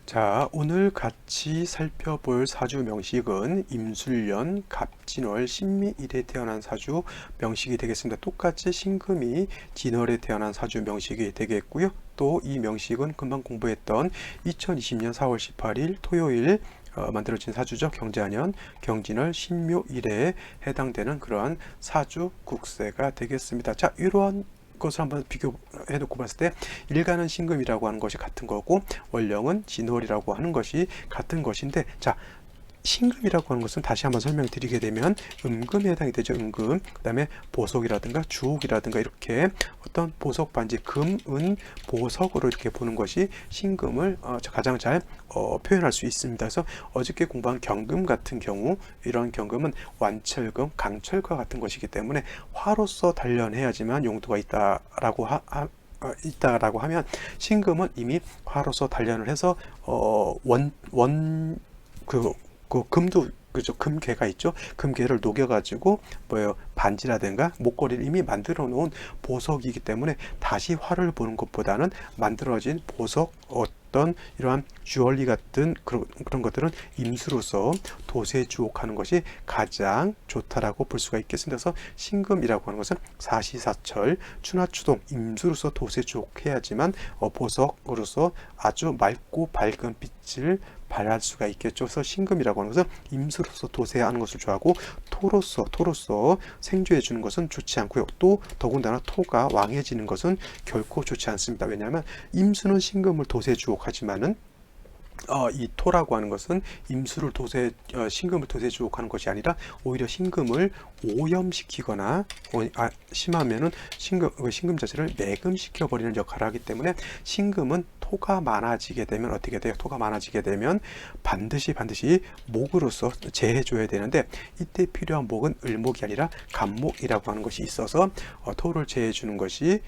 자, 오늘 같이 살펴볼 사주 명식은 임술년, 갑진월, 신미일에 태어난 사주 명식이 되겠습니다. 똑같이 신금이 진월에 태어난 사주 명식이 되겠고요. 또 이 명식은 금방 공부했던 2020년 4월 18일 토요일 만들어진 사주죠. 경자년, 경진월, 신묘일에 해당되는 그러한 사주 국세가 되겠습니다. 자, 이러한 것을 한번 비교해 놓고 봤을 때 일간은 신금이라고 하는 것이 같은 거고 원령은 진월이라고 하는 것이 같은 것인데, 자, 신금이라고 하는 것은 다시 한번 설명드리게 되면 음금에 해당이 되죠. 음금, 그 다음에 보석이라든가 주옥이라든가 이렇게 어떤 보석 반지, 금, 은, 보석으로 이렇게 보는 것이 신금을 가장 잘 표현할 수 있습니다. 그래서 어저께 공부한 경금 같은 경우, 이런 경금은 완철금, 강철과 같은 것이기 때문에 화로서 단련해야지만 용도가 있다라고 하면, 신금은 이미 화로서 단련을 해서 그 금도, 그죠, 금괴가 있죠. 금괴를 녹여가지고 반지라든가 목걸이를 이미 만들어 놓은 보석이기 때문에 다시 화를 보는 것보다는 만들어진 보석, 어떤 이러한 주얼리 같은 그런 것들은 임수로서 도세주옥하는 것이 가장 좋다라고 볼 수가 있겠습니다. 그래서 신금이라고 하는 것은 사시사철, 추나추동, 임수로서 도세주옥해야지만 보석으로서 아주 맑고 밝은 빛을 발할 수가 있겠죠. 그래서 신금이라고 하는 것은 임수로서 도세하는 것을 좋아하고 토로서 생조해 주는 것은 좋지 않고요. 또 더군다나 토가 왕해지는 것은 결코 좋지 않습니다. 왜냐하면 임수는 신금을 도세주옥하지만은 이 토라고 하는 것은 임수를 신금을 도세주옥하는 것이 아니라 오히려 신금을 오염시키거나 심하면은 신금 자체를 매금시켜 버리는 역할을 하기 때문에, 신금은 토가 많아지게 되면 어떻게 돼요? 토가 많아지게 되면 반드시 목으로서 제해줘야 되는데, 이때 필요한 목은 을목이 아니라 간목이라고 하는 것이 있어서 토를 제해주는 것이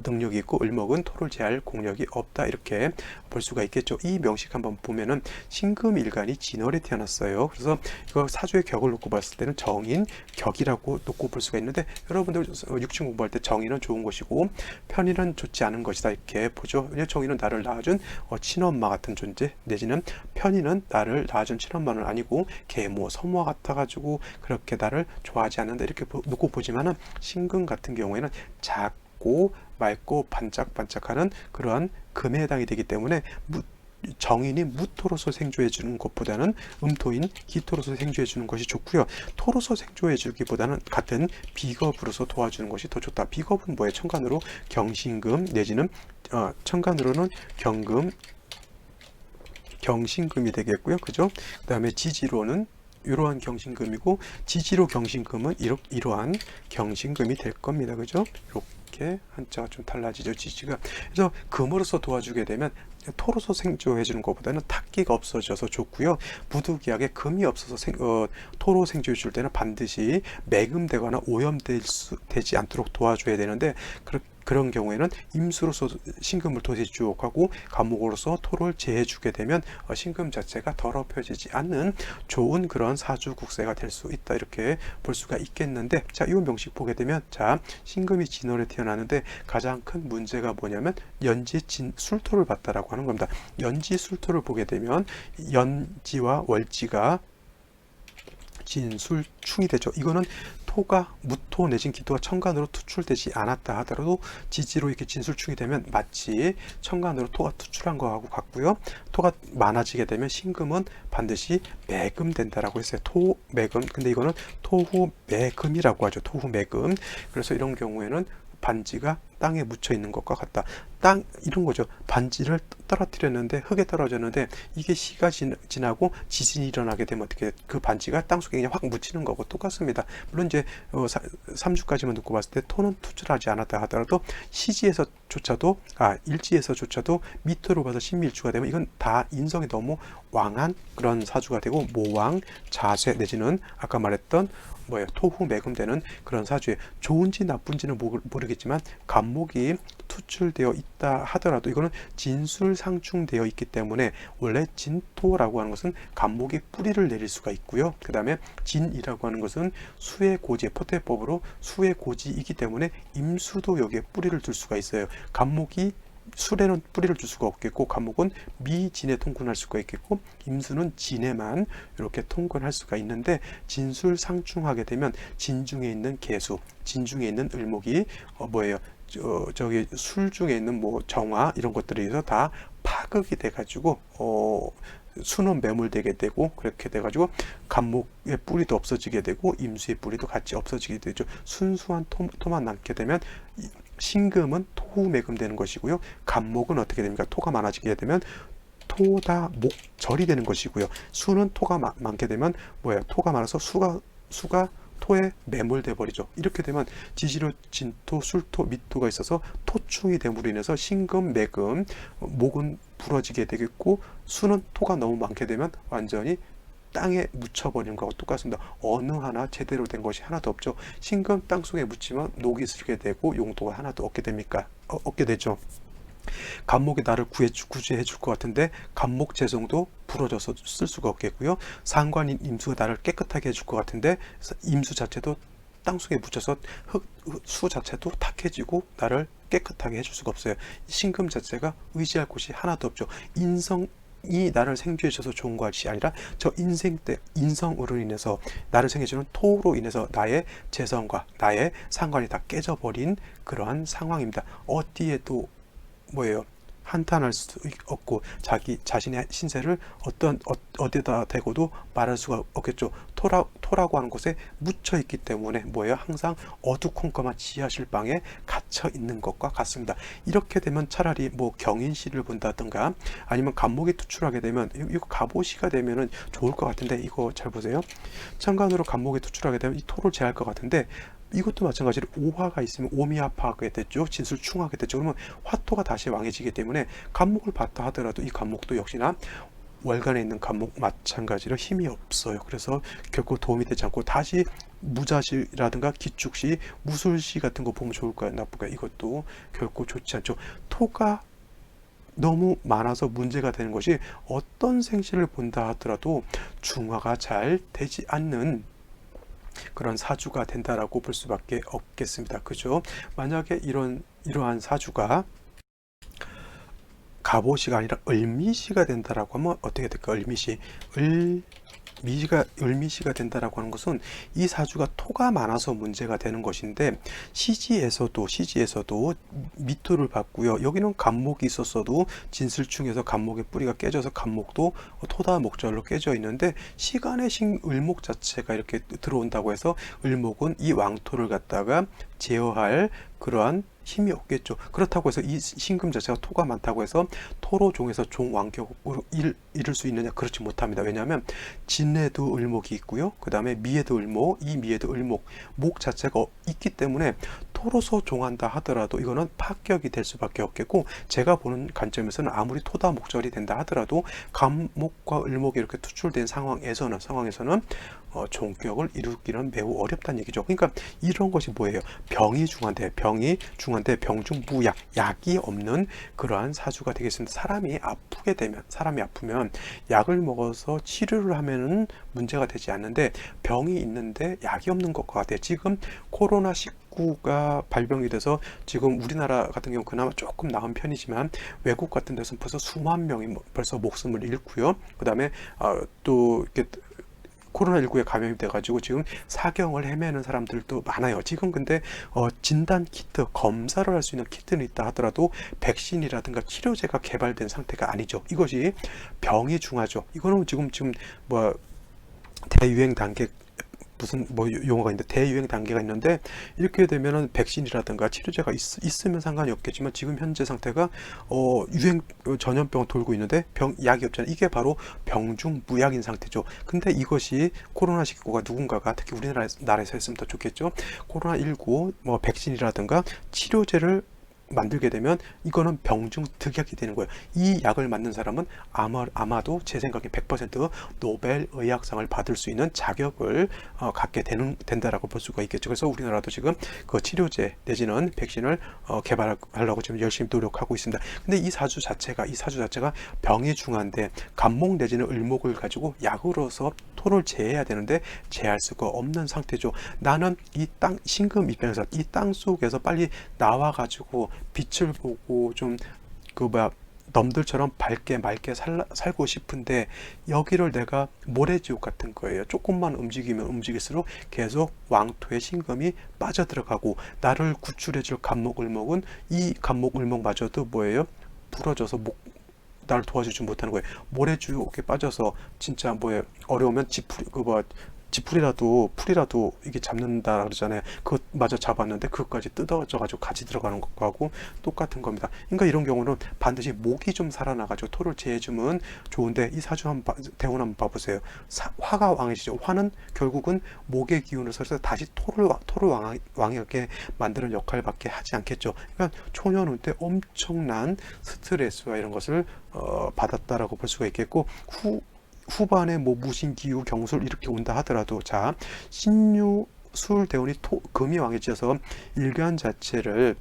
능력이 있고, 을목은 토를 제할 공력이 없다, 이렇게 볼 수가 있겠죠. 이 명식 한번 보면은 신금일간이 진월에 태어났어요. 그래서 이거 사주의 격을 놓고 봤을 때는 정인, 격이라고 놓고 볼 수가 있는데, 여러분들 육친 공부할 때 정인은 좋은 것이고 편인은 좋지 않은 것이다, 이렇게 보죠. 왜냐하면 정인은 나를 낳아준 친엄마 같은 존재, 내지는 편인은 나를 낳아준 친엄마는 아니고 계모, 섬와 같아가지고 그렇게 나를 좋아하지 않는다, 이렇게 놓고 보지만은 신금 같은 경우에는 작고 맑고 반짝반짝하는 그러한 금에 해당이 되기 때문에 정인이 무토로서 생조해 주는 것보다는 음토인 기토로서 생조해 주는 것이 좋고요. 토로서 생조해 주기보다는 같은 비겁으로서 도와주는 것이 더 좋다. 비겁은 뭐예요? 천간으로 경신금 내지는 천간으로는 경신금이 되겠고요. 그죠? 그 다음에 지지로는 이러한 경신금이고, 지지로 경신금은 이러한 경신금이 될 겁니다. 그죠? 이렇게 한자가 좀 달라지죠, 지지가. 그래서 금으로서 도와주게 되면 토로서 생조해 주는 것보다는 탁기가 없어져서 좋고요. 부득이하게 금이 없어서 토로 생조해 줄 때는 반드시 매금되거나 오염되지 않도록 도와줘야 되는데, 그런 경우에는 임수로서 신금을 도세주옥하고 간목으로서 토를 제해주게 되면 신금 자체가 더럽혀지지 않는 좋은 그런 사주 국세가 될 수 있다, 이렇게 볼 수가 있겠는데, 자, 이 명식 보게 되면, 자, 신금이 진월에 태어나는데 가장 큰 문제가 뭐냐면 연지 술토를 봤다라고 하는 겁니다. 연지 술토를 보게 되면 연지와 월지가 진술충이 되죠. 이거는 토가 무토 내진 기토가 천간으로 투출되지 않았다 하더라도 지지로 이렇게 진술충이 되면 마치 천간으로 토가 투출한 거하고 같고요. 토가 많아지게 되면 신금은 반드시 매금된다라고 했어요. 토매금. 근데 이거는 토후매금이라고 하죠. 토후매금. 그래서 이런 경우에는 반지가 땅에 묻혀 있는 것과 같다. 이런 거죠. 반지를 떨어뜨렸는데 흙에 떨어졌는데 이게 시가 지나고 지진이 일어나게 되면 어떻게, 그 반지가 땅 속에 그냥 확 묻히는 거고 똑같습니다. 물론 이제 3주까지만 듣고 봤을 때 토는 투출하지 않았다 하더라도 일지에서조차도 미토로 봐서 신밀주가 되면 이건 다 인성이 너무 왕한 그런 사주가 되고, 모왕, 자쇠 내지는 아까 말했던 토후 매금되는 그런 사주에, 좋은지 나쁜지는 모르겠지만 간목이 투출되어 있다 하더라도 이거는 진술상충되어 있기 때문에, 원래 진토라고 하는 것은 간목이 뿌리를 내릴 수가 있고요. 그 다음에 진이라고 하는 것은 수의 고지, 포태법으로 수의 고지이기 때문에 임수도 여기에 뿌리를 둘 수가 있어요. 간목이 술에는 뿌리를 줄 수가 없겠고, 감목은 미진에 통근할 수가 있겠고, 임수는 진에만 이렇게 통근할 수가 있는데, 진술상충하게 되면 진중에 있는 개수, 진중에 있는 을목이 뭐예요? 저기 술 중에 있는 뭐 정화 이런 것들에 의해서 다 파극이 돼가지고 수는 매몰되게 되고, 그렇게 돼가지고 간목의 뿌리도 없어지게 되고 임수의 뿌리도 같이 없어지게 되죠. 순수한 토만 남게 되면 신금은 토후매금 되는 것이고요. 간목은 어떻게 됩니까? 토가 많아지게 되면 토다 목절이 되는 것이고요. 수는 토가 많게 되면 뭐예요? 토가 많아서 수가 토에 매몰돼 버리죠. 이렇게 되면 지지로 진토, 술토, 미토가 있어서 토충이 됨으로 인해서 신금, 매금, 목은 부러지게 되겠고, 수는 토가 너무 많게 되면 완전히 땅에 묻혀버리는 거하고 똑같습니다. 어느 하나 제대로 된 것이 하나도 없죠. 신금 땅 속에 묻히면 녹이 슬게 되고 용도가 하나도 없게 됩니까? 없게 되죠. 간목이 나를 구제해 줄 것 같은데 간목 재성도 부러져서 쓸 수가 없겠고요. 상관인 임수가 나를 깨끗하게 해줄 것 같은데 임수 자체도 땅속에 묻혀서 수 자체도 탁해지고 나를 깨끗하게 해줄 수가 없어요. 신금 자체가 의지할 곳이 하나도 없죠. 인성이 나를 생주해 줘서 좋은 것이 아니라 저 인생 때 인성으로 인해서 나를 생겨주는 토로 인해서 나의 재성과 나의 상관이 다 깨져버린 그러한 상황입니다. 어디에도 뭐예요? 한탄할 수 없고 자신의 신세를 어디다 대고도 말할 수가 없겠죠. 토라고 하는 곳에 묻혀 있기 때문에 뭐예요? 항상 어두컴컴한 지하실 방에 갇혀 있는 것과 같습니다. 이렇게 되면 차라리 뭐 경인시를 본다든가 아니면 간목이 투출하게 되면 이거 갑오시가 되면은 좋을 것 같은데, 이거 잘 보세요. 천간으로 간목이 투출하게 되면 이 토를 제할 것 같은데, 이것도 마찬가지로 오화가 있으면 오미합하게 됐죠. 진술충하게 됐죠. 그러면 화토가 다시 왕해지기 때문에 간목을 봤다 하더라도 이 간목도 역시나 월간에 있는 간목 마찬가지로 힘이 없어요. 그래서 결코 도움이 되지 않고 다시 무자시라든가 기축시, 무술시 같은 거 보면 좋을까요? 나쁠까요? 이것도 결코 좋지 않죠. 토가 너무 많아서 문제가 되는 것이 어떤 생신을 본다 하더라도 중화가 잘 되지 않는 그런 사주가 된다라고 볼 수밖에 없겠습니다. 그죠? 만약에 이러한 사주가 갑오시가 아니라 을미시가 된다라고 하면 어떻게 될까? 을미시가 된다라고 하는 것은 이 사주가 토가 많아서 문제가 되는 것인데, 시지에서도 미토를 받고요. 여기는 간목이 있었어도 진술충에서 간목의 뿌리가 깨져서 간목도 토다 목절로 깨져 있는데, 시간의 을목 자체가 이렇게 들어온다고 해서 을목은 이 왕토를 갖다가 제어할 그러한 힘이 없겠죠. 그렇다고 해서 이 신금 자체가 토가 많다고 해서 토로 종에서 종왕격으로 이룰 수 있느냐? 그렇지 못합니다. 왜냐하면 진에도 을목이 있고요. 그 다음에 미에도 을목, 이 미에도 을목, 목 자체가 있기 때문에 토로서 종한다 하더라도 이거는 파격이 될 수밖에 없겠고, 제가 보는 관점에서는 아무리 토다 목절이 된다 하더라도 간목과 을목이 이렇게 투출된 상황에서는 종격을 이루기는 매우 어렵다는 얘기죠. 그러니까 이런 것이 뭐예요? 병이 중한데 병중 무약, 약이 없는 그러한 사주가 되겠습니다. 사람이 아프면 약을 먹어서 치료를 하면은 문제가 되지 않는데, 병이 있는데 약이 없는 것과 같아요. 지금 코로나19가 발병이 돼서 지금 우리나라 같은 경우 그나마 조금 나은 편이지만 외국 같은 데서는 벌써 수만 명이 벌써 목숨을 잃고요. 그 다음에 또 이렇게 코로나19에 감염이 돼가지고 지금 사경을 헤매는 사람들도 많아요. 지금 근데 진단 키트, 검사를 할 수 있는 키트는 있다 하더라도 백신이라든가 치료제가 개발된 상태가 아니죠. 이것이 병이 중하죠. 이거는 지금 뭐 대유행 단계, 무슨 뭐 용어가 있는데 대유행 단계가 있는데, 이렇게 되면은 백신이라든가 치료제가 있으면 상관이 없겠지만 지금 현재 상태가 유행 전염병 돌고 있는데 약이 없잖아요. 이게 바로 병중 무약인 상태죠. 근데 이것이 코로나19가 누군가가 특히 우리나라에서 했으면 더 좋겠죠. 코로나19 뭐 백신이라든가 치료제를 만들게 되면 이거는 병중 득약이 되는 거예요. 이 약을 맞는 사람은 아마도 제 생각에 100% 노벨 의학상을 받을 수 있는 자격을 갖게 된다라고 볼 수가 있겠죠. 그래서 우리나라도 지금 그 치료제 내지는 백신을 개발하려고 지금 열심히 노력하고 있습니다. 근데 이 사주 자체가 병이 중한데 간목 내지는 을목을 가지고 약으로서 토를 제해야 되는데 제할 수가 없는 상태죠. 나는 이 땅 신금 입장에서 이 땅 속에서 빨리 나와 가지고 빛을 보고 좀 그 뭐야 넘들처럼 밝게 맑게 살고 싶은데 여기를 내가 모래지옥 같은 거예요. 조금만 움직이면 움직일수록 계속 왕토의 신금이 빠져들어가고 나를 구출해줄 간목을목은 이 간목을목마저도 뭐예요? 부러져서 나를 도와주지 못하는 거예요. 모래지옥에 빠져서 진짜 뭐예요? 어려우면 지풀이라도 풀이라도 이게 잡는다 그러잖아요. 그것마저 잡았는데 그것까지 뜯어져 가지고 같이 들어가는 것하고 똑같은 겁니다. 그러니까 이런 경우는 반드시 목이 좀 살아나 가지고 토를 제해주면 좋은데 이 사주 대운 한번 봐보세요. 화가 왕이시죠. 화는 결국은 목의 기운을 써서 다시 토를 왕하게 만드는 역할밖에 하지 않겠죠. 그러니까 초년운 때 엄청난 스트레스와 이런 것을 받았다라고 볼 수가 있겠고, 후반에 뭐 무신기후 경술 이렇게 온다 하더라도, 자, 신유술 대운이 금이 왕해져서 일간 자체를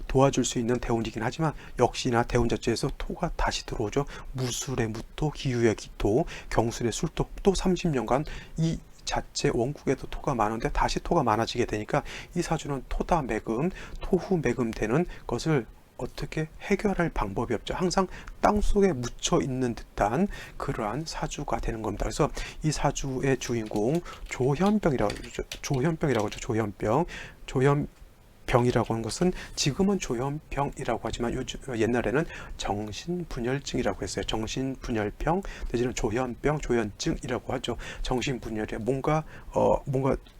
도와줄 수 있는 대운이긴 하지만 역시나 대운 자체에서 토가 다시 들어오죠. 무술의 무토, 기후의 기토, 경술의 술토, 또 30년간 이 자체 원국에도 토가 많은데 다시 토가 많아지게 되니까 이 사주는 토다 매금, 토후 매금 되는 것을 어떻게 해결할 방법이 없죠. 항상 땅속에 묻혀 있는 듯한 그러한 사주가 되는 겁니다. 그래서 이 사주의 주인공 조현병이라고 하죠. 조현병이라고 하는 것은 지금은 조현병이라고 하지만 옛날에는 정신분열증이라고 했어요. 정신분열병 내지는 조현병, 조현증이라고 하죠. 정신분열에 뭔가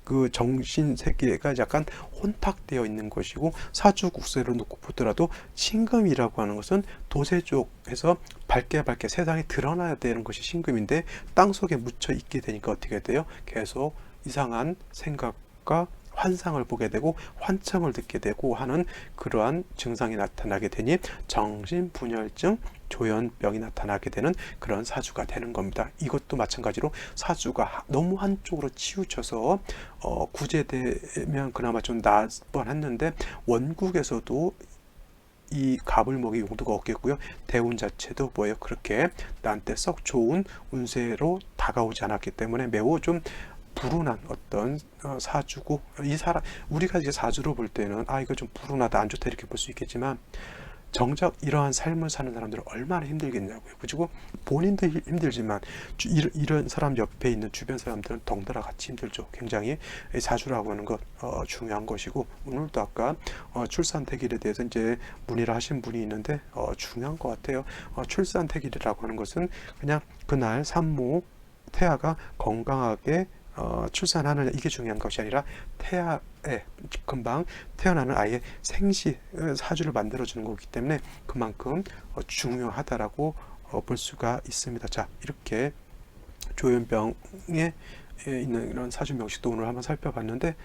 그 정신 세계가 약간 혼탁되어 있는 것이고, 사주 국세를 놓고 보더라도 신금이라고 하는 것은 도세 쪽에서 밝게 세상에 드러나야 되는 것이 신금인데 땅속에 묻혀 있게 되니까 어떻게 돼요? 계속 이상한 생각과 환상을 보게 되고 환청을 듣게 되고 하는 그러한 증상이 나타나게 되니 정신분열증, 조현병이 나타나게 되는 그런 사주가 되는 겁니다. 이것도 마찬가지로 사주가 너무 한쪽으로 치우쳐서 구제되면 그나마 좀 나을 뻔했는데 원국에서도 이 갑을목이 용도가 없겠고요. 대운 자체도 뭐예요? 그렇게 나한테 썩 좋은 운세로 다가오지 않았기 때문에 매우 좀 불운한 어떤 사주고, 우리가 이제 사주로 볼 때는 이거 좀 불운하다, 안 좋다 이렇게 볼 수 있겠지만 정작 이러한 삶을 사는 사람들은 얼마나 힘들겠냐고요. 그리고 본인도 힘들지만 이런 사람 옆에 있는 주변 사람들은 덩달아 같이 힘들죠. 굉장히 사주라고 하는 것 중요한 것이고, 오늘도 아까 출산택일에 대해서 이제 문의를 하신 분이 있는데 중요한 것 같아요. 출산택일이라고 하는 것은 그냥 그날 산모 태아가 건강하게 출산하느냐 이게 중요한 것이 아니라 태아에 금방 태어나는 아이의 생시 사주를 만들어주는 거기 때문에 그만큼 중요하다라고 볼 수가 있습니다. 자, 이렇게 조현병에 있는 이런 사주 명식도 오늘 한번 살펴봤는데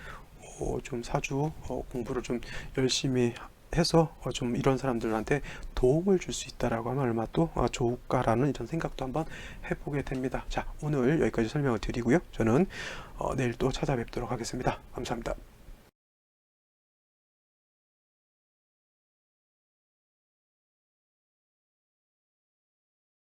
좀 사주 공부를 좀 열심히 해서 좀 이런 사람들한테 도움을 줄 수 있다라고 하면 얼마나 또 좋을까라는 이런 생각도 한번 해보게 됩니다. 자, 오늘 여기까지 설명을 드리고요. 저는 내일 또 찾아뵙도록 하겠습니다. 감사합니다.